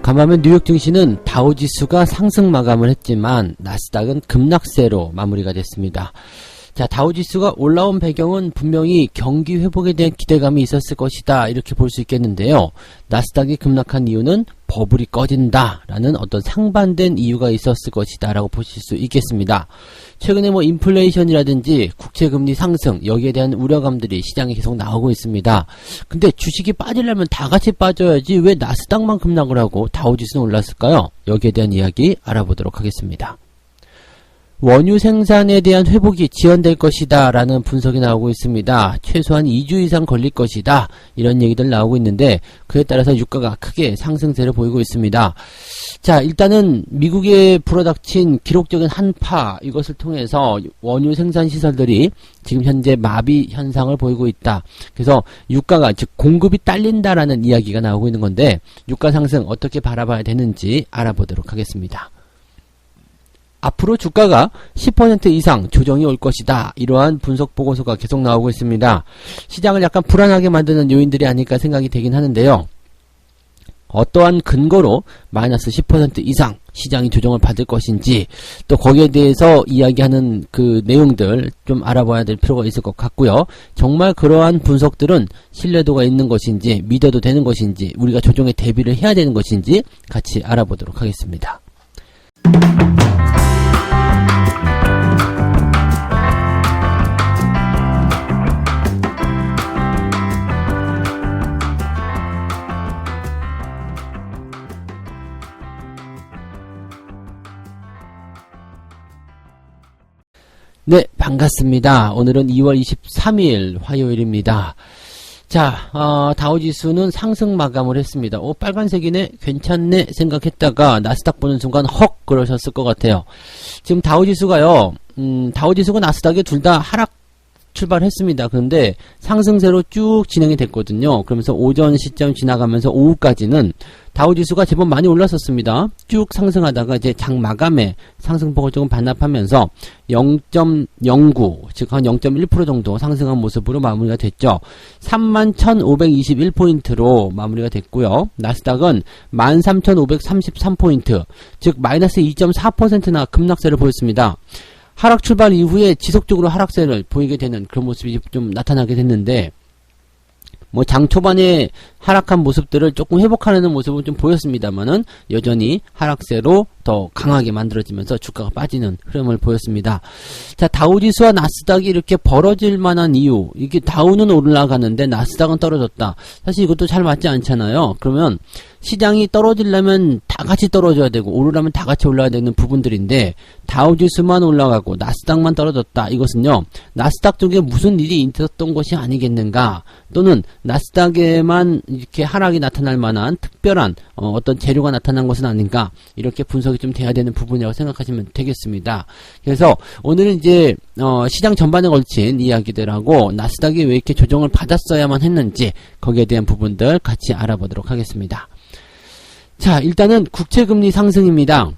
간밤에 뉴욕 증시는 다우지수가 상승 마감을 했지만 나스닥은 급락세로 마무리가 됐습니다. 자, 다우지수가 올라온 배경은 분명히 경기 회복에 대한 기대감이 있었을 것이다, 이렇게 볼 수 있겠는데요. 나스닥이 급락한 이유는 버블이 꺼진다 라는 어떤 상반된 이유가 있었을 것이다 라고 보실 수 있겠습니다. 최근에 인플레이션이라든지 국채금리 상승, 여기에 대한 우려감들이 시장에 계속 나오고 있습니다. 근데 주식이 빠지려면 다 같이 빠져야지 왜 나스닥만 급락을 하고 다우지수는 올랐을까요? 여기에 대한 이야기 알아보도록 하겠습니다. 원유 생산에 대한 회복이 지연될 것이다 라는 분석이 나오고 있습니다. 최소한 2주 이상 걸릴 것이다, 이런 얘기들 나오고 있는데 그에 따라서 유가가 크게 상승세를 보이고 있습니다. 자, 일단은 미국에 불어닥친 기록적인 한파, 이것을 통해서 원유 생산 시설들이 지금 현재 마비 현상을 보이고 있다. 그래서 유가가, 즉 공급이 딸린다라는 이야기가 나오고 있는 건데 유가 상승 어떻게 바라봐야 되는지 알아보도록 하겠습니다. 앞으로 주가가 10% 이상 조정이 올 것이다, 이러한 분석 보고서가 계속 나오고 있습니다. 시장을 약간 불안하게 만드는 요인들이 아닐까 생각이 되긴 하는데요. 어떠한 근거로 마이너스 10% 이상 시장이 조정을 받을 것인지, 또 거기에 대해서 이야기하는 그 내용들 좀 알아봐야 될 필요가 있을 것 같고요. 정말 그러한 분석들은 신뢰도가 있는 것인지, 믿어도 되는 것인지, 우리가 조정에 대비를 해야 되는 것인지 같이 알아보도록 하겠습니다. 네, 반갑습니다. 오늘은 2월 23일 화요일입니다. 자, 다우지수는 상승 마감을 했습니다. 빨간색이네, 괜찮네 생각했다가 나스닥 보는 순간 헉 그러셨을 것 같아요. 지금 다우지수가요, 다우지수가 나스닥이 둘 다 하락 출발했습니다. 그런데 상승세로 쭉 진행이 됐거든요. 그러면서 오전 시점 지나가면서 오후까지는 다우지수가 제법 많이 올랐었습니다. 쭉 상승하다가 이제 장 마감에 상승폭을 조금 반납하면서 0.09, 즉 한 0.1% 정도 상승한 모습으로 마무리가 됐죠. 31,521포인트로 마무리가 됐고요. 나스닥은 13,533포인트, 즉 마이너스 2.4%나 급락세를 보였습니다. 하락 출발 이후에 지속적으로 하락세를 보이게 되는 그런 모습이 좀 나타나게 됐는데, 장 초반에 하락한 모습들을 조금 회복하는 모습은 좀 보였습니다만은 여전히 하락세로 더 강하게 만들어지면서 주가가 빠지는 흐름을 보였습니다. 자, 다우지수와 나스닥이 이렇게 벌어질 만한 이유, 이게 다우는 올라가는데 나스닥은 떨어졌다. 사실 이것도 잘 맞지 않잖아요. 그러면 시장이 떨어지려면 다 같이 떨어져야 되고 오르려면 다 같이 올라야 되는 부분들인데 다우지수만 올라가고 나스닥만 떨어졌다. 이것은요, 나스닥 쪽에 무슨 일이 있었던 것이 아니겠는가, 또는 나스닥에만 이렇게 하락이 나타날 만한 특별한 어떤 재료가 나타난 것은 아닌가, 이렇게 분석이 좀 돼야 되는 부분이라고 생각하시면 되겠습니다. 그래서 오늘은 이제 시장 전반에 걸친 이야기들하고 나스닥이 왜 이렇게 조정을 받았어야만 했는지 거기에 대한 부분들 같이 알아보도록 하겠습니다. 자, 일단은 국채금리 상승입니다.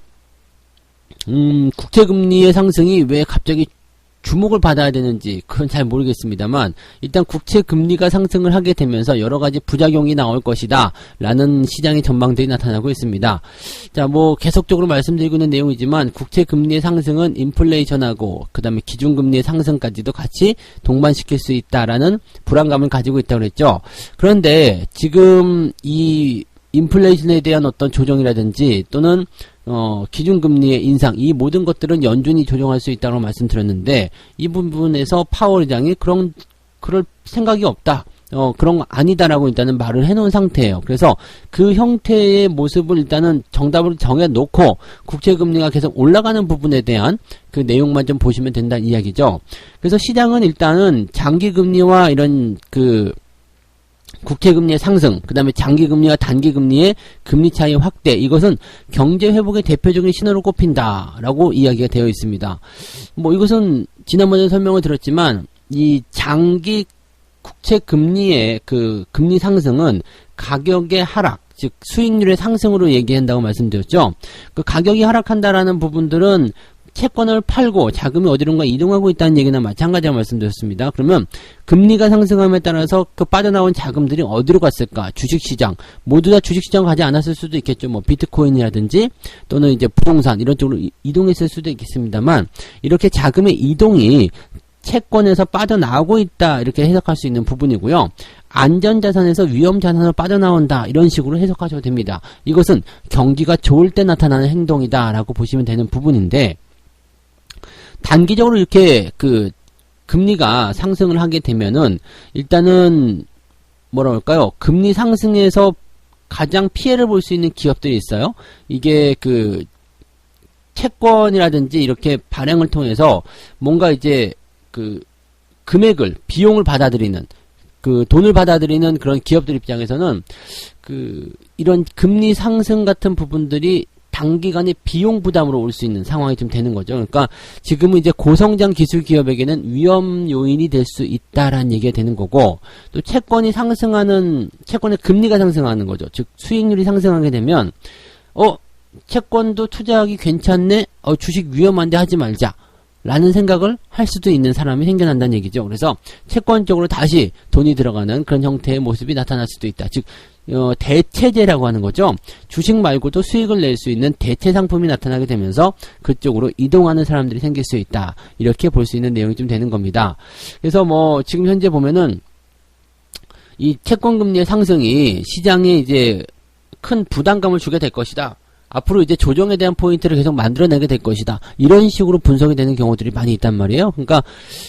국채금리의 상승이 왜 갑자기 주목을 받아야 되는지 그건 잘 모르겠습니다만, 일단 국채금리가 상승을 하게 되면서 여러가지 부작용이 나올 것이다 라는 시장의 전망들이 나타나고 있습니다. 자, 계속적으로 말씀드리고 있는 내용이지만 국채금리의 상승은 인플레이션하고 그 다음에 기준금리의 상승까지도 같이 동반시킬 수 있다라는 불안감을 가지고 있다고 그랬죠. 그런데 지금 이 인플레이션에 대한 어떤 조정이라든지 또는 기준금리의 인상, 이 모든 것들은 연준이 조정할 수 있다고 말씀드렸는데 이 부분에서 파월 의장이 그럴 생각이 없다, 그런 거 아니다라고 일단은 말을 해놓은 상태예요. 그래서 그 형태의 모습을 일단은 정답을 정해놓고 국채금리가 계속 올라가는 부분에 대한 그 내용만 좀 보시면 된다는 이야기죠. 그래서 시장은 일단은 장기금리와 이런 국채금리의 상승, 그 다음에 장기금리와 단기금리의 금리 차이 확대, 이것은 경제회복의 대표적인 신호로 꼽힌다라고 이야기가 되어 있습니다. 이것은 지난번에 설명을 드렸지만 이 장기 국채금리의 그 금리 상승은 가격의 하락, 즉 수익률의 상승으로 얘기한다고 말씀드렸죠. 그 가격이 하락한다라는 부분들은 채권을 팔고 자금이 어디론가 이동하고 있다는 얘기나 마찬가지라고 말씀드렸습니다. 그러면 금리가 상승함에 따라서 그 빠져나온 자금들이 어디로 갔을까? 주식시장. 모두 다 주식시장 가지 않았을 수도 있겠죠. 뭐 비트코인이라든지 또는 이제 부동산 이런 쪽으로 이동했을 수도 있겠습니다만, 이렇게 자금의 이동이 채권에서 빠져나오고 있다, 이렇게 해석할 수 있는 부분이고요. 안전자산에서 위험자산으로 빠져나온다, 이런 식으로 해석하셔도 됩니다. 이것은 경기가 좋을 때 나타나는 행동이다 라고 보시면 되는 부분인데, 단기적으로 이렇게 그 금리가 상승을 하게 되면은 일단은 뭐라 할까요? 금리 상승에서 가장 피해를 볼 수 있는 기업들이 있어요. 이게 그 채권이라든지 이렇게 발행을 통해서 뭔가 이제 그 금액을, 비용을 받아들이는, 그 돈을 받아들이는 그런 기업들 입장에서는 그 이런 금리 상승 같은 부분들이 단기간에 비용 부담으로 올 수 있는 상황이 좀 되는 거죠. 그러니까 지금은 이제 고성장 기술 기업에게는 위험 요인이 될 수 있다라는 얘기가 되는 거고, 또 채권이 상승하는, 채권의 금리가 상승하는 거죠. 즉 수익률이 상승하게 되면 채권도 투자하기 괜찮네, 주식 위험한데 하지 말자 라는 생각을 할 수도 있는 사람이 생겨난다는 얘기죠. 그래서 채권 쪽으로 다시 돈이 들어가는 그런 형태의 모습이 나타날 수도 있다. 즉 대체제라고 하는 거죠. 주식 말고도 수익을 낼 수 있는 대체 상품이 나타나게 되면서 그쪽으로 이동하는 사람들이 생길 수 있다, 이렇게 볼 수 있는 내용이 좀 되는 겁니다. 그래서 뭐 지금 현재 보면은 이 채권 금리의 상승이 시장에 이제 큰 부담감을 주게 될 것이다, 앞으로 이제 조정에 대한 포인트를 계속 만들어내게 될 것이다, 이런 식으로 분석이 되는 경우들이 많이 있단 말이에요. 그러니까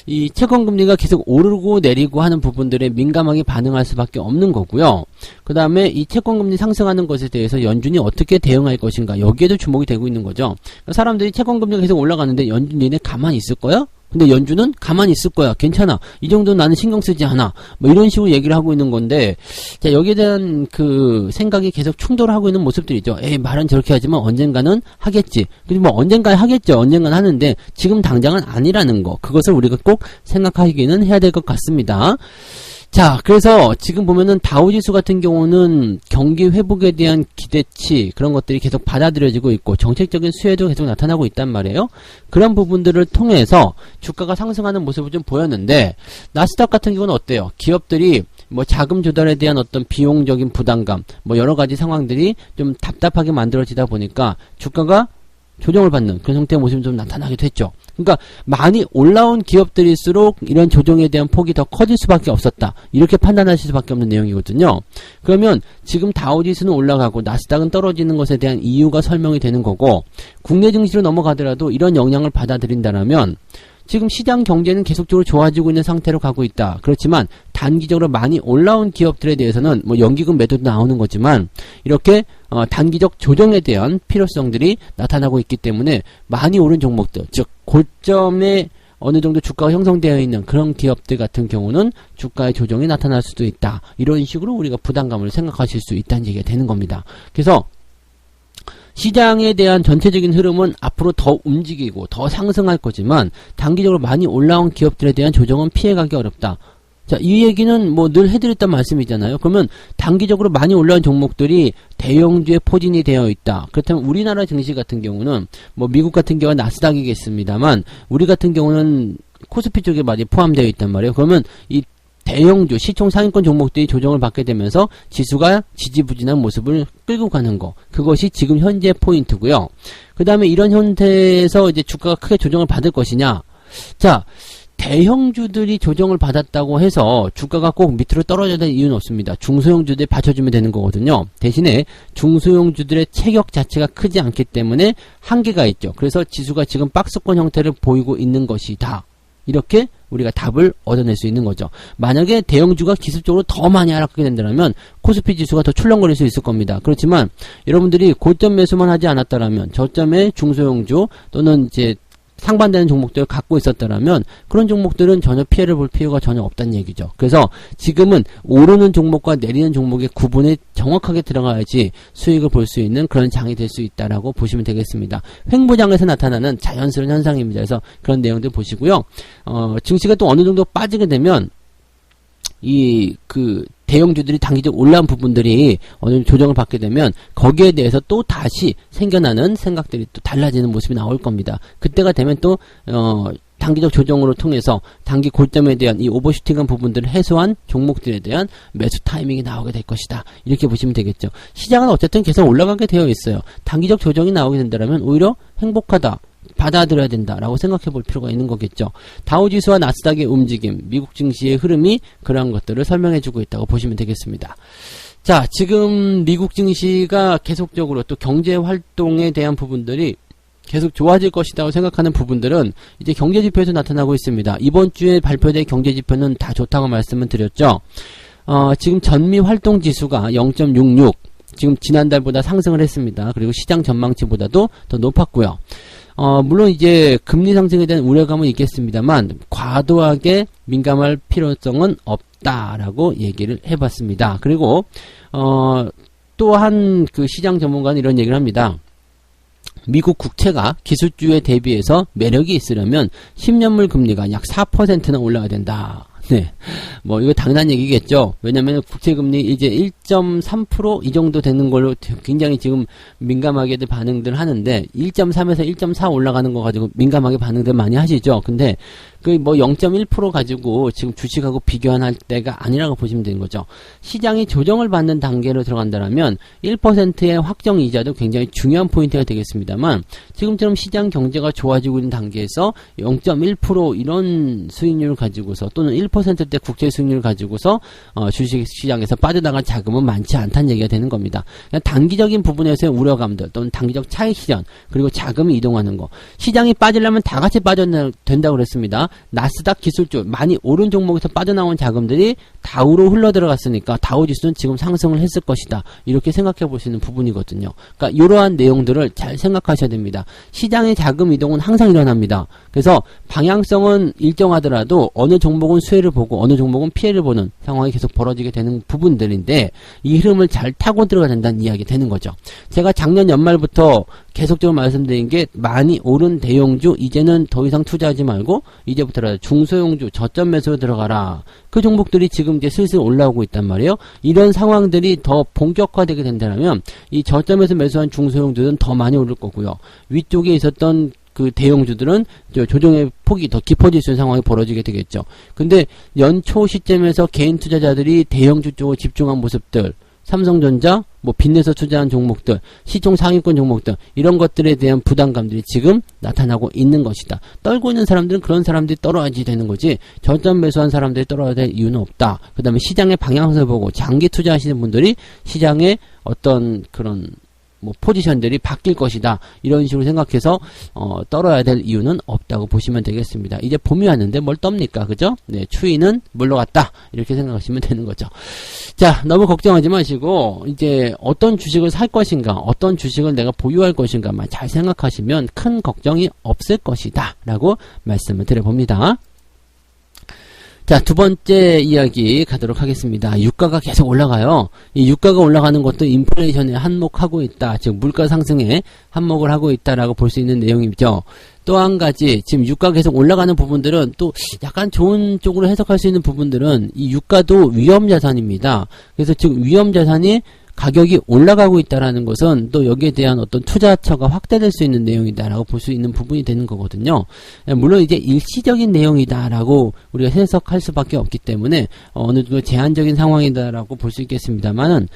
이 채권금리가 계속 오르고 내리고 하는 부분들에 민감하게 반응할 수밖에 없는 거고요. 그 다음에 이 채권금리 상승하는 것에 대해서 연준이 어떻게 대응할 것인가, 여기에도 주목이 되고 있는 거죠. 그러니까 사람들이 채권금리가 계속 올라가는데 연준 니네 가만히 있을 거야? 근데 연준은 가만히 있을 거야, 괜찮아, 이 정도는 나는 신경 쓰지 않아, 뭐 이런 식으로 얘기를 하고 있는 건데, 자, 여기에 대한 그 생각이 계속 충돌하고 있는 모습들이죠. 말은 저렇게 하지만 언젠가는 하겠지. 그리고 뭐 언젠가는 하겠죠. 언젠가는 하는데 지금 당장은 아니라는 거, 그것을 우리가 꼭 생각하기는 해야 될 것 같습니다. 자, 그래서 지금 보면은 다우지수 같은 경우는 경기 회복에 대한 기대치, 그런 것들이 계속 받아들여지고 있고 정책적인 수혜도 계속 나타나고 있단 말이에요. 그런 부분들을 통해서 주가가 상승하는 모습을 좀 보였는데, 나스닥 같은 경우는 어때요? 기업들이 뭐 자금 조달에 대한 어떤 비용적인 부담감, 뭐 여러 가지 상황들이 좀 답답하게 만들어지다 보니까 주가가 조정을 받는 그런 형태의 모습이 좀 나타나기도 했죠. 그러니까 많이 올라온 기업들일수록 이런 조정에 대한 폭이 더 커질 수밖에 없었다, 이렇게 판단하실 수밖에 없는 내용이거든요. 그러면 지금 다우지수는 올라가고 나스닥은 떨어지는 것에 대한 이유가 설명이 되는 거고, 국내 증시로 넘어가더라도 이런 영향을 받아들인다면 지금 시장 경제는 계속적으로 좋아지고 있는 상태로 가고 있다. 그렇지만 단기적으로 많이 올라온 기업들에 대해서는 뭐 연기금 매도도 나오는 거지만 이렇게 단기적 조정에 대한 필요성들이 나타나고 있기 때문에 많이 오른 종목들, 즉 고점에 어느 정도 주가가 형성되어 있는 그런 기업들 같은 경우는 주가의 조정이 나타날 수도 있다, 이런 식으로 우리가 부담감을 생각하실 수 있다는 얘기가 되는 겁니다. 그래서 시장에 대한 전체적인 흐름은 앞으로 더 움직이고 더 상승할 거지만 단기적으로 많이 올라온 기업들에 대한 조정은 피해가기 어렵다. 자, 이 얘기는 뭐 늘 해드렸단 말씀이잖아요. 그러면 단기적으로 많이 올라온 종목들이 대형주에 포진이 되어 있다. 그렇다면 우리나라 증시 같은 경우는 뭐 미국 같은 경우는 나스닥이겠습니다만 우리 같은 경우는 코스피 쪽에 많이 포함되어 있단 말이에요. 그러면 이 대형주, 시총 상위권 종목들이 조정을 받게 되면서 지수가 지지부진한 모습을 끌고 가는 거, 그것이 지금 현재 포인트고요. 그 다음에 이런 형태에서 이제 주가가 크게 조정을 받을 것이냐. 자, 대형주들이 조정을 받았다고 해서 주가가 꼭 밑으로 떨어져야 될 이유는 없습니다. 중소형주들이 받쳐주면 되는 거거든요. 대신에 중소형주들의 체격 자체가 크지 않기 때문에 한계가 있죠. 그래서 지수가 지금 박스권 형태를 보이고 있는 것이다, 이렇게 우리가 답을 얻어낼 수 있는 거죠. 만약에 대형주가 기술적으로 더 많이 하락하게 된다면 코스피 지수가 더 출렁거릴 수 있을 겁니다. 그렇지만 여러분들이 고점 매수만 하지 않았다면 저점의 중소형주 또는 이제 상반되는 종목들을 갖고 있었다면 그런 종목들은 전혀 피해를 볼 필요가 전혀 없다는 얘기죠. 그래서 지금은 오르는 종목과 내리는 종목의 구분이 정확하게 들어가야지 수익을 볼 수 있는 그런 장이 될 수 있다라고 보시면 되겠습니다. 횡보장에서 나타나는 자연스러운 현상입니다. 그래서 그런 내용들 보시고요. 증시가 또 어느 정도 빠지게 되면 대형주들이 단기적 올라온 부분들이 어느 정도 조정을 받게 되면 거기에 대해서 또 다시 생겨나는 생각들이 또 달라지는 모습이 나올 겁니다. 그때가 되면 또 단기적 조정으로 통해서 단기 고점에 대한 이 오버슈팅한 부분들을 해소한 종목들에 대한 매수 타이밍이 나오게 될 것이다. 이렇게 보시면 되겠죠. 시장은 어쨌든 계속 올라가게 되어 있어요. 단기적 조정이 나오게 된다면 오히려 행복하다. 받아들여야 된다라고 생각해 볼 필요가 있는 거겠죠. 다우지수와 나스닥의 움직임, 미국 증시의 흐름이 그러한 것들을 설명해 주고 있다고 보시면 되겠습니다. 자, 지금 미국 증시가 계속적으로 또 경제 활동에 대한 부분들이 계속 좋아질 것이라고 생각하는 부분들은 이제 경제지표에서 나타나고 있습니다. 이번 주에 발표된 경제지표는 다 좋다고 말씀을 드렸죠. 지금 전미활동지수가 0.66, 지금 지난달보다 상승을 했습니다. 그리고 시장 전망치보다도 더 높았고요. 물론 이제 금리 상승에 대한 우려감은 있겠습니다만 과도하게 민감할 필요성은 없다라고 얘기를 해봤습니다. 그리고 또한 그 시장 전문가는 이런 얘기를 합니다. 미국 국채가 기술주에 대비해서 매력이 있으려면 10년물 금리가 약 4%는 올라야 된다. 네. 뭐, 이거 당연한 얘기겠죠. 왜냐면 국채금리 이제 1.3% 이 정도 되는 걸로 굉장히 지금 민감하게들 반응들 하는데, 1.3에서 1.4 올라가는 거 가지고 민감하게 반응들 많이 하시죠. 근데, 그 뭐 0.1% 가지고 지금 주식하고 비교할 때가 아니라고 보시면 되는 거죠. 시장이 조정을 받는 단계로 들어간다면 1%의 확정 이자도 굉장히 중요한 포인트가 되겠습시다만 지금처럼 시장 경제가 좋아지고 있는 단계에서 0.1% 이런 수익률을 가지고서 또는 1%대 국채 수익률을 가지고서 주식 시장에서 빠져나갈 자금은 많지 않다는 얘기가 되는 겁니다. 단기적인 부분에서의 우려감들 또는 단기적 차익 실현 그리고 자금이 이동하는 거. 시장이 빠지려면 다 같이 빠져야 된다고 그랬습니다. 나스닥 기술주 많이 오른 종목에서 빠져나온 자금들이 다우로 흘러 들어갔으니까 다우지수는 지금 상승을 했을 것이다. 이렇게 생각해 볼 수 있는 부분이거든요. 그러니까 이러한 내용들을 잘 생각하셔야 됩니다. 시장의 자금 이동은 항상 일어납니다. 그래서 방향성은 일정하더라도 어느 종목은 수혜를 보고 어느 종목은 피해를 보는 상황이 계속 벌어지게 되는 부분들인데 이 흐름을 잘 타고 들어가야 된다는 이야기 되는 거죠. 제가 작년 연말부터 계속적으로 말씀드린 게 많이 오른 대형주 이제는 더 이상 투자하지 말고 이제부터라도 중소형주 저점 매수로 들어가라. 그 종목들이 지금 이제 슬슬 올라오고 있단 말이에요. 이런 상황들이 더 본격화되게 된다면 이 저점에서 매수한 중소형주들은 더 많이 오를 거고요. 위쪽에 있었던 그 대형주들은 조정의 폭이 더 깊어질 수 있는 상황이 벌어지게 되겠죠. 근데 연초 시점에서 개인 투자자들이 대형주 쪽으로 집중한 모습들 삼성전자, 뭐 빚내서 투자한 종목들, 시총 상위권 종목들 이런 것들에 대한 부담감들이 지금 나타나고 있는 것이다. 떨고 있는 사람들은 그런 사람들이 떨어야지 되는 거지 저점 매수한 사람들이 떨어야 될 이유는 없다. 그 다음에 시장의 방향성을 보고 장기 투자하시는 분들이 시장의 어떤 그런 뭐 포지션들이 바뀔 것이다. 이런 식으로 생각해서 떨어야 될 이유는 없다고 보시면 되겠습니다. 이제 봄이 왔는데 뭘 떱니까? 그죠? 네, 추위는 물러갔다. 이렇게 생각하시면 되는 거죠. 자, 너무 걱정하지 마시고 이제 어떤 주식을 살 것인가, 어떤 주식을 내가 보유할 것인가만 잘 생각하시면 큰 걱정이 없을 것이다. 라고 말씀을 드려봅니다. 자, 두 번째 이야기 가도록 하겠습니다. 유가가 계속 올라가요. 이 유가가 올라가는 것도 인플레이션에 한몫하고 있다. 즉 물가 상승에 한몫을 하고 있다라고 볼 수 있는 내용이죠. 또 한 가지 지금 유가가 계속 올라가는 부분들은 또 약간 좋은 쪽으로 해석할 수 있는 부분들은 이 유가도 위험자산입니다. 그래서 즉 위험자산이 가격이 올라가고 있다라는 것은 또 여기에 대한 어떤 투자처가 확대될 수 있는 내용이다라고 볼 수 있는 부분이 되는 거거든요. 물론 이제 일시적인 내용이다라고 우리가 해석할 수밖에 없기 때문에 어느 정도 제한적인 상황이다라고 볼 수 있겠습니다만은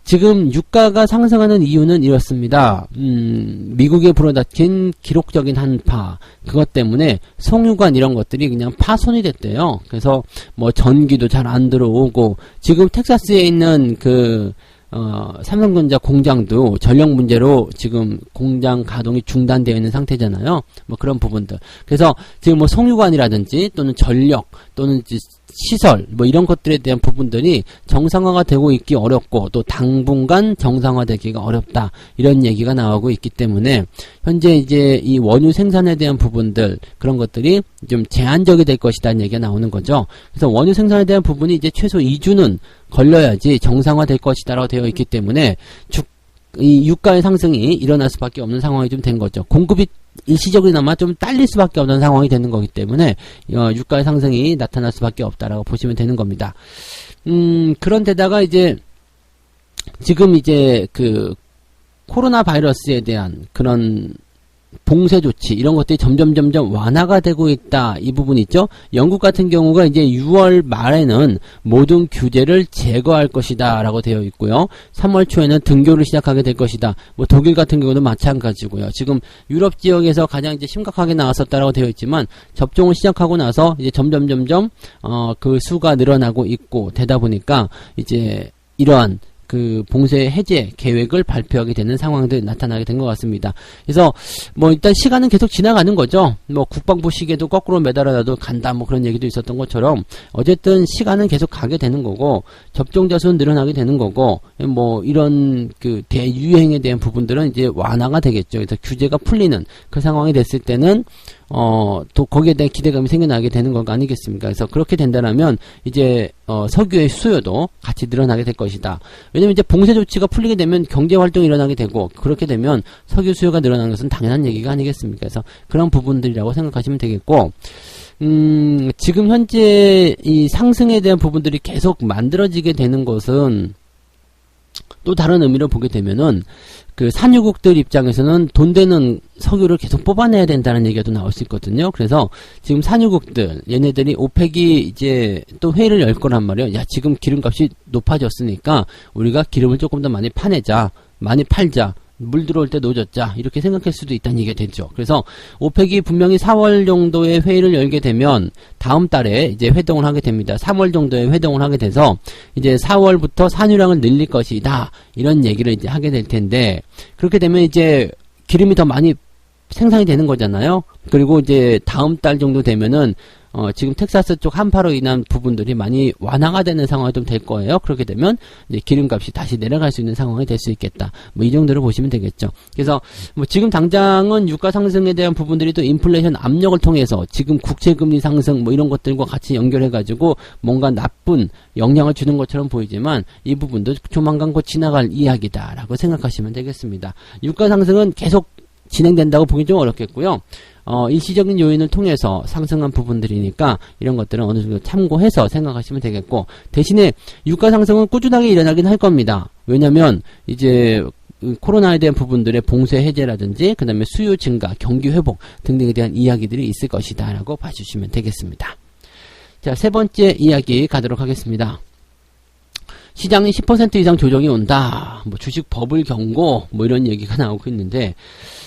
지금 유가가 상승하는 이유는 이렇습니다. 미국에 불어닥친 기록적인 한파 그것 때문에 송유관 이런 것들이 그냥 파손이 됐대요. 그래서 뭐 전기도 잘 안 들어오고 지금 텍사스에 있는 삼성전자 공장도 전력 문제로 지금 공장 가동이 중단되어 있는 상태잖아요. 뭐 그런 부분들. 그래서 지금 뭐 송유관이라든지 또는 전력 또는 시설 뭐 이런 것들에 대한 부분들이 정상화가 되고 있기 어렵고 또 당분간 정상화되기가 어렵다 이런 얘기가 나오고 있기 때문에 현재 이제 이 원유 생산에 대한 부분들 그런 것들이 좀 제한적이 될 것이라는 얘기가 나오는 거죠. 그래서 원유 생산에 대한 부분이 이제 최소 2주는 걸려야지 정상화될 것이다라고 되어 있기 때문에 이 유가의 상승이 일어날 수밖에 없는 상황이 좀 된 거죠. 공급이 일시적이나마 좀 딸릴 수밖에 없는 상황이 되는 거기 때문에 유가의 상승이 나타날 수밖에 없다라고 보시면 되는 겁니다. 그런데다가 이제 지금 이제 그 코로나 바이러스에 대한 그런 봉쇄 조치 이런 것들이 점점 완화가 되고 있다. 이 부분 있죠. 영국 같은 경우가 이제 6월 말에는 모든 규제를 제거할 것이다 라고 되어 있고요. 3월 초에는 등교를 시작하게 될 것이다. 뭐 독일 같은 경우도 마찬가지고요. 지금 유럽 지역에서 가장 이제 심각하게 나왔었다라고 되어 있지만 접종을 시작하고 나서 이제 점점 그 수가 늘어나고 있고 되다 보니까 이제 이러한 그 봉쇄 해제 계획을 발표하게 되는 상황들이 나타나게 된 것 같습니다. 그래서 뭐 일단 시간은 계속 지나가는 거죠. 뭐 국방부 시계도 거꾸로 매달아놔도 간다 뭐 그런 얘기도 있었던 것처럼 어쨌든 시간은 계속 가게 되는 거고 접종자 수는 늘어나게 되는 거고 뭐 이런 그 대유행에 대한 부분들은 이제 완화가 되겠죠. 그래서 규제가 풀리는 그 상황이 됐을 때는 또 거기에 대한 기대감이 생겨나게 되는 거 아니겠습니까? 그래서 그렇게 된다면 이제 석유의 수요도 같이 늘어나게 될 것이다. 왜냐면 이제 봉쇄 조치가 풀리게 되면 경제 활동이 일어나게 되고 그렇게 되면 석유 수요가 늘어나는 것은 당연한 얘기가 아니겠습니까? 그래서 그런 부분들이라고 생각하시면 되겠고 지금 현재 이 상승에 대한 부분들이 계속 만들어지게 되는 것은 또 다른 의미로 보게 되면은 그 산유국들 입장에서는 돈 되는 석유를 계속 뽑아내야 된다는 얘기가 또 나올 수 있거든요. 그래서 지금 산유국들 얘네들이 오펙이 이제 또 회의를 열 거란 말이에요. 야 지금 기름값이 높아졌으니까 우리가 기름을 조금 더 많이 파내자, 많이 팔자. 물 들어올 때 노졌자 이렇게 생각할 수도 있다는 얘기가 되죠. 그래서 오펙이 분명히 4월 정도에 회의를 열게 되면 다음 달에 이제 회동을 하게 됩니다. 3월 정도에 회동을 하게 돼서 이제 4월부터 산유량을 늘릴 것이다 이런 얘기를 이제 하게 될 텐데 그렇게 되면 이제 기름이 더 많이 생산이 되는 거잖아요. 그리고 이제 다음 달 정도 되면은 지금 텍사스 쪽 한파로 인한 부분들이 많이 완화가 되는 상황이 좀 될 거예요. 그렇게 되면 이제 기름값이 다시 내려갈 수 있는 상황이 될 수 있겠다. 뭐 이 정도로 보시면 되겠죠. 그래서 뭐 지금 당장은 유가 상승에 대한 부분들이 또 인플레이션 압력을 통해서 지금 국채금리 상승 뭐 이런 것들과 같이 연결해가지고 뭔가 나쁜 영향을 주는 것처럼 보이지만 이 부분도 조만간 곧 지나갈 이야기다라고 생각하시면 되겠습니다. 유가 상승은 계속 진행된다고 보기 좀 어렵겠고요. 일시적인 요인을 통해서 상승한 부분들이니까 이런 것들은 어느 정도 참고해서 생각하시면 되겠고 대신에 유가 상승은 꾸준하게 일어나긴 할 겁니다. 왜냐면 이제 코로나에 대한 부분들의 봉쇄 해제라든지 그 다음에 수요 증가, 경기 회복 등등에 대한 이야기들이 있을 것이다 라고 봐주시면 되겠습니다. 자, 세 번째 이야기 가도록 하겠습니다. 시장이 10% 이상 조정이 온다. 뭐 주식 버블 경고 뭐 이런 얘기가 나오고 있는데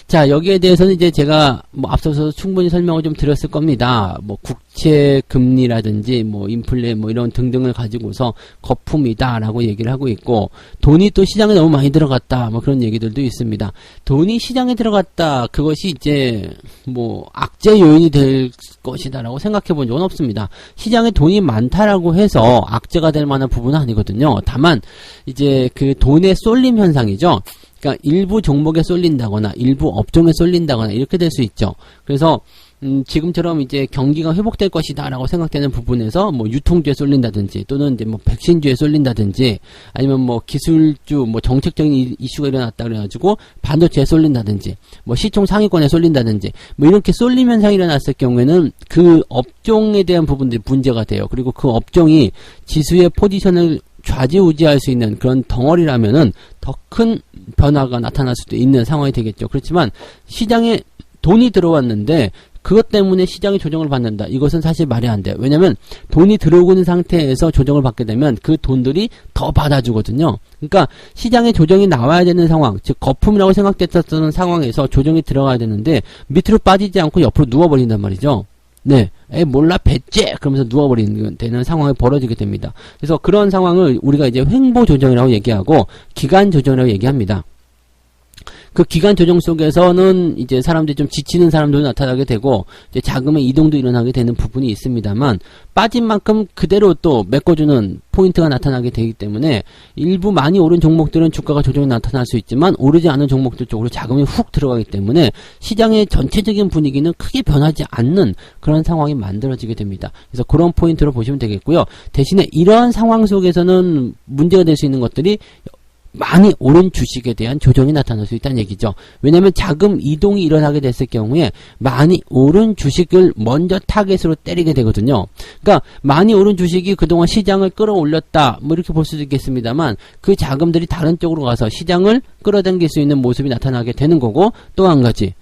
자, 여기에 대해서는 이제 제가 뭐 앞서서 충분히 설명을 좀 드렸을 겁니다. 뭐 국채 금리라든지 뭐 인플레 뭐 이런 등등을 가지고서 거품이다라고 얘기를 하고 있고 돈이 또 시장에 너무 많이 들어갔다 뭐 그런 얘기들도 있습니다. 돈이 시장에 들어갔다 그것이 이제 뭐 악재 요인이 될 것이다라고 생각해 본 적은 없습니다. 시장에 돈이 많다라고 해서 악재가 될 만한 부분은 아니거든요. 다만 이제 그 돈의 쏠림 현상이죠. 그러니까 일부 종목에 쏠린다거나 일부 업종에 쏠린다거나 이렇게 될 수 있죠. 그래서 지금처럼 이제 경기가 회복될 것이다라고 생각되는 부분에서 뭐 유통주에 쏠린다든지 또는 이제 뭐 백신주에 쏠린다든지 아니면 뭐 기술주 뭐 정책적인 이슈가 일어났다 그래가지고 반도체에 쏠린다든지 뭐 시총 상위권에 쏠린다든지 뭐 이렇게 쏠림 현상이 일어났을 경우에는 그 업종에 대한 부분들이 문제가 돼요. 그리고 그 업종이 지수의 포지션을 좌지우지할 수 있는 그런 덩어리라면은 더 큰 변화가 나타날 수도 있는 상황이 되겠죠. 그렇지만 시장에 돈이 들어왔는데 그것 때문에 시장이 조정을 받는다. 이것은 사실 말이 안 돼요. 왜냐면 돈이 들어오고 있는 상태에서 조정을 받게 되면 그 돈들이 더 받아주거든요. 그러니까 시장에 조정이 나와야 되는 상황, 즉 거품이라고 생각됐었던 상황에서 조정이 들어가야 되는데 밑으로 빠지지 않고 옆으로 누워버린단 말이죠. 네, 몰라 뱃째 그러면서 누워버리는 되는 상황이 벌어지게 됩니다. 그래서 그런 상황을 우리가 이제 횡보 조정이라고 얘기하고 기간 조정이라고 얘기합니다. 그 기간 조정 속에서는 이제 사람들이 좀 지치는 사람도 나타나게 되고 이제 자금의 이동도 일어나게 되는 부분이 있습니다만 빠진 만큼 그대로 또 메꿔주는 포인트가 나타나게 되기 때문에 일부 많이 오른 종목들은 주가가 조정이 나타날 수 있지만 오르지 않은 종목들 쪽으로 자금이 훅 들어가기 때문에 시장의 전체적인 분위기는 크게 변하지 않는 그런 상황이 만들어지게 됩니다. 그래서 그런 포인트로 보시면 되겠고요. 대신에 이러한 상황 속에서는 문제가 될 수 있는 것들이 많이 오른 주식에 대한 조정이 나타날 수 있다는 얘기죠. 왜냐하면 자금 이동이 일어나게 됐을 경우에 많이 오른 주식을 먼저 타겟으로 때리게 되거든요. 그러니까 많이 오른 주식이 그동안 시장을 끌어올렸다 뭐 이렇게 볼 수도 있겠습니다만 그 자금들이 다른 쪽으로 가서 시장을 끌어당길 수 있는 모습이 나타나게 되는 거고, 또 한 가지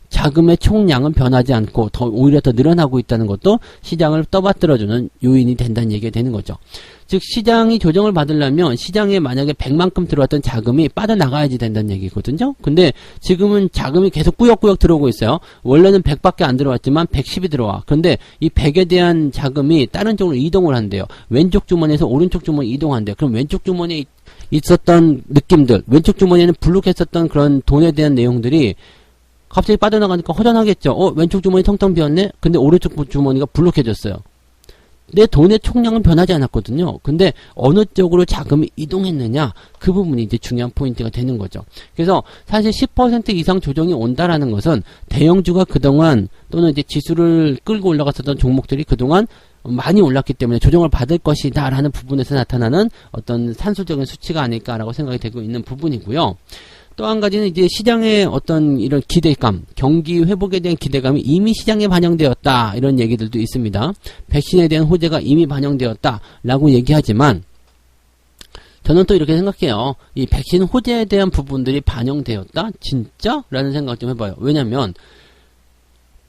자금의 총량은 변하지 않고 오히려 더 늘어나고 있다는 것도 시장을 떠받들어주는 요인이 된다는 얘기가 되는 거죠. 즉 시장이 조정을 받으려면 시장에 만약에 100만큼 들어왔던 자금이 빠져나가야지 된다는 얘기거든요. 근데 지금은 자금이 계속 꾸역꾸역 들어오고 있어요. 원래는 100밖에 안 들어왔지만 110이 들어와. 그런데 이 100에 대한 자금이 다른 쪽으로 이동을 한대요. 왼쪽 주머니에서 오른쪽 주머니 이동한대요. 그럼 왼쪽 주머니에 있었던 느낌들, 왼쪽 주머니에는 불룩했었던 그런 돈에 대한 내용들이 갑자기 빠져나가니까 허전하겠죠. 왼쪽 주머니 텅텅 비었네? 근데 오른쪽 주머니가 불룩해졌어요. 내 돈의 총량은 변하지 않았거든요. 근데 어느 쪽으로 자금이 이동했느냐, 그 부분이 이제 중요한 포인트가 되는 거죠. 그래서 사실 10% 이상 조정이 온다라는 것은 대형주가 그동안 또는 이제 지수를 끌고 올라갔었던 종목들이 그동안 많이 올랐기 때문에 조정을 받을 것이다 라는 부분에서 나타나는 어떤 산술적인 수치가 아닐까라고 생각이 되고 있는 부분이고요. 또 한 가지는 이제 시장의 어떤 이런 기대감, 경기 회복에 대한 기대감이 이미 시장에 반영되었다, 이런 얘기들도 있습니다. 백신에 대한 호재가 이미 반영되었다 라고 얘기하지만 저는 또 이렇게 생각해요. 이 백신 호재에 대한 부분들이 반영되었다? 진짜? 라는 생각 좀 해봐요. 왜냐면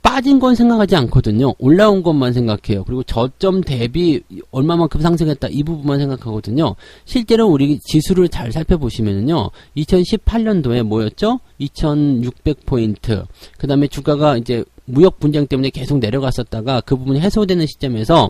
빠진 건 생각하지 않거든요. 올라온 것만 생각해요. 그리고 저점 대비 얼마만큼 상승했다, 이 부분만 생각하거든요. 실제로 우리 지수를 잘 살펴보시면요, 2018년도에 뭐였죠? 2600포인트. 그 다음에 주가가 이제 무역 분쟁 때문에 계속 내려갔었다가 그 부분이 해소되는 시점에서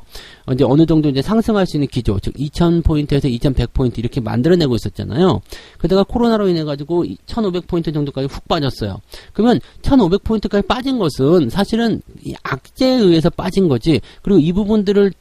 이제 어느 정도 이제 상승할 수 있는 기조, 즉 2000포인트에서 2100포인트 이렇게 만들어내고 있었잖아요. 그러다가 코로나로 인해 가지고 1500포인트 정도까지 훅 빠졌어요. 그러면 1500포인트까지 빠진 것은 사실은 이 악재에 의해서 빠진 거지. 그리고 이 부분들을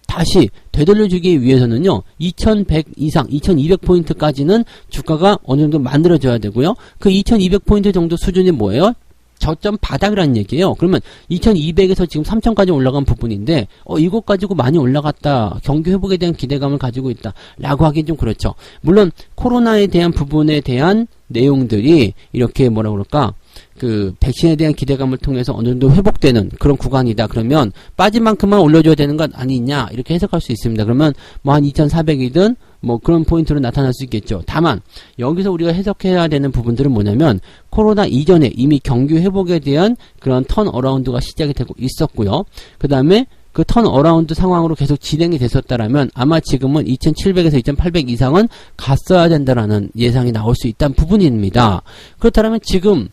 다시 되돌려주기 위해서는요, 2100 이상, 2200포인트까지는 주가가 어느 정도 만들어져야 되고요. 그 2200포인트 정도 수준이 뭐예요? 저점 바닥이라는 얘기예요. 그러면 2200에서 지금 3000까지 올라간 부분인데 이것 가지고 많이 올라갔다, 경기 회복에 대한 기대감을 가지고 있다 라고 하긴 좀 그렇죠. 물론 코로나에 대한 부분에 대한 내용들이 이렇게 뭐라 그럴까, 그 백신에 대한 기대감을 통해서 어느 정도 회복되는 그런 구간이다. 그러면 빠진 만큼만 올려줘야 되는 것 아니냐, 이렇게 해석할 수 있습니다. 그러면 뭐 한 2400이든 뭐 그런 포인트로 나타날 수 있겠죠. 다만 여기서 우리가 해석해야 되는 부분들은 뭐냐면, 코로나 이전에 이미 경기 회복에 대한 그런 턴어라운드가 시작이 되고 있었고요. 그 다음에 그 턴어라운드 상황으로 계속 진행이 됐었다라면 아마 지금은 2700에서 2800 이상은 갔어야 된다라는 예상이 나올 수 있다는 부분입니다. 그렇다면 지금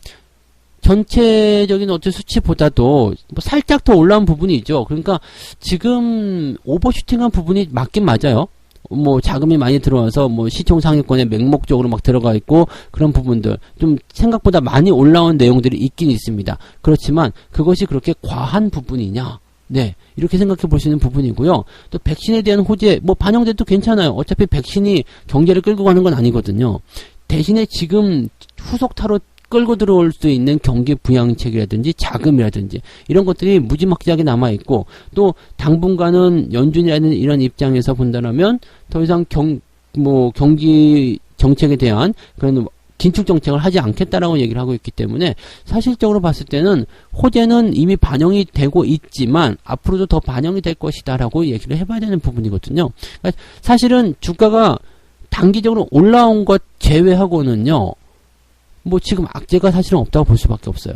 전체적인 어떤 수치보다도 뭐 살짝 더 올라온 부분이죠. 그러니까 지금 오버슈팅한 부분이 맞긴 맞아요. 뭐 자금이 많이 들어와서 뭐 시총 상위권에 맹목적으로 막 들어가 있고 그런 부분들, 좀 생각보다 많이 올라온 내용들이 있긴 있습니다. 그렇지만 그것이 그렇게 과한 부분이냐? 네, 이렇게 생각해 볼 수 있는 부분이고요. 또 백신에 대한 호재 뭐 반영돼도 괜찮아요. 어차피 백신이 경제를 끌고 가는 건 아니거든요. 대신에 지금 후속타로 끌고 들어올 수 있는 경기 부양책이라든지 자금이라든지 이런 것들이 무지막지하게 남아있고, 또 당분간은 연준이라는 이런 입장에서 본다면 더 이상 경기 정책에 대한 그런 긴축 정책을 하지 않겠다라고 얘기를 하고 있기 때문에 사실적으로 봤을 때는 호재는 이미 반영이 되고 있지만 앞으로도 더 반영이 될 것이다라고 얘기를 해봐야 되는 부분이거든요. 그러니까 사실은 주가가 단기적으로 올라온 것 제외하고는요, 뭐 지금 악재가 사실은 없다고 볼 수밖에 없어요.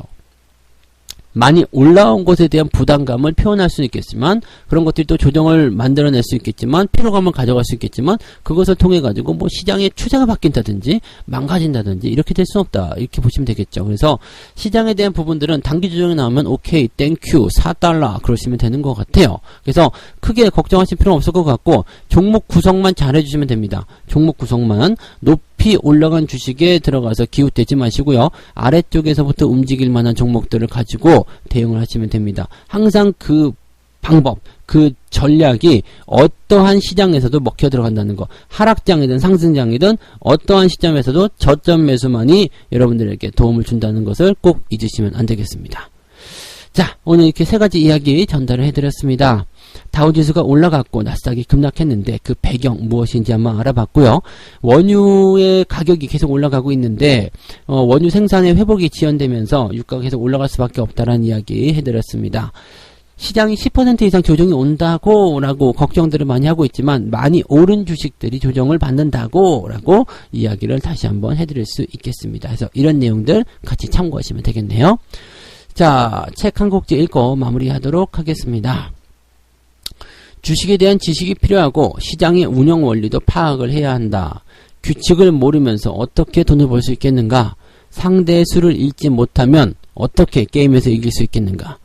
많이 올라온 것에 대한 부담감을 표현할 수 있겠지만, 그런 것들이 또 조정을 만들어낼 수 있겠지만, 피로감을 가져갈 수 있겠지만, 그것을 통해 가지고 뭐 시장의 추세가 바뀐다든지 망가진다든지 이렇게 될 수는 없다, 이렇게 보시면 되겠죠. 그래서 시장에 대한 부분들은 단기 조정이 나오면 오케이 땡큐 4달러 그러시면 되는 것 같아요. 그래서 크게 걱정하실 필요는 없을 것 같고, 종목 구성만 잘 해주시면 됩니다. 종목 구성만 높이 올라간 주식에 들어가서 기웃대지 마시고요, 아래쪽에서부터 움직일 만한 종목들을 가지고 대응을 하시면 됩니다. 항상 그 방법, 그 전략이 어떠한 시장에서도 먹혀 들어간다는 거, 하락장이든 상승장이든 어떠한 시점에서도 저점 매수만이 여러분들에게 도움을 준다는 것을 꼭 잊으시면 안 되겠습니다. 자, 오늘 이렇게 세 가지 이야기 전달을 해드렸습니다. 다우지수가 올라갔고 나스닥이 급락했는데 그 배경 무엇인지 한번 알아봤고요. 원유의 가격이 계속 올라가고 있는데 원유 생산의 회복이 지연되면서 유가가 계속 올라갈 수밖에 없다라는 이야기 해드렸습니다. 시장이 10% 이상 조정이 온다고 라고 걱정들을 많이 하고 있지만 많이 오른 주식들이 조정을 받는다고 라고 이야기를 다시 한번 해드릴 수 있겠습니다. 그래서 이런 내용들 같이 참고하시면 되겠네요. 자, 책 한 곡지 읽고 마무리하도록 하겠습니다. 주식에 대한 지식이 필요하고 시장의 운영 원리도 파악을 해야 한다. 규칙을 모르면서 어떻게 돈을 벌 수 있겠는가? 상대의 수를 읽지 못하면 어떻게 게임에서 이길 수 있겠는가?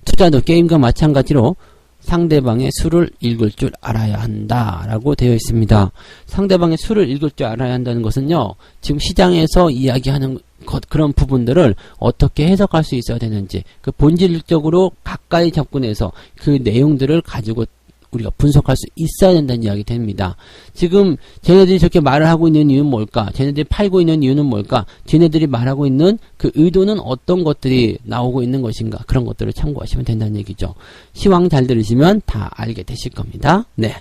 투자도 게임과 마찬가지로 상대방의 수를 읽을 줄 알아야 한다 라고 되어 있습니다. 상대방의 수를 읽을 줄 알아야 한다는 것은요, 지금 시장에서 이야기하는 그런 부분들을 어떻게 해석할 수 있어야 되는지, 그 본질적으로 가까이 접근해서 그 내용들을 가지고 우리가 분석할 수 있어야 된다는 이야기 됩니다. 지금 쟤네들이 저렇게 말을 하고 있는 이유는 뭘까? 쟤네들이 팔고 있는 이유는 뭘까? 쟤네들이 말하고 있는 그 의도는 어떤 것들이 나오고 있는 것인가? 그런 것들을 참고하시면 된다는 얘기죠. 시황 잘 들으시면 다 알게 되실 겁니다. 네.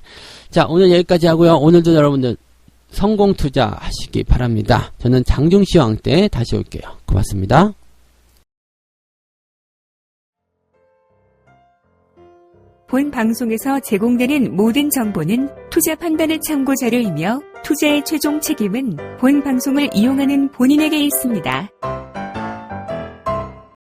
자, 오늘 여기까지 하고요. 오늘도 여러분들 성공 투자 하시기 바랍니다. 저는 장중 시황 때 다시 올게요. 고맙습니다. 본 방송에서 제공되는 모든 정보는 투자 판단의 참고 자료이며 투자의 최종 책임은 본 방송을 이용하는 본인에게 있습니다.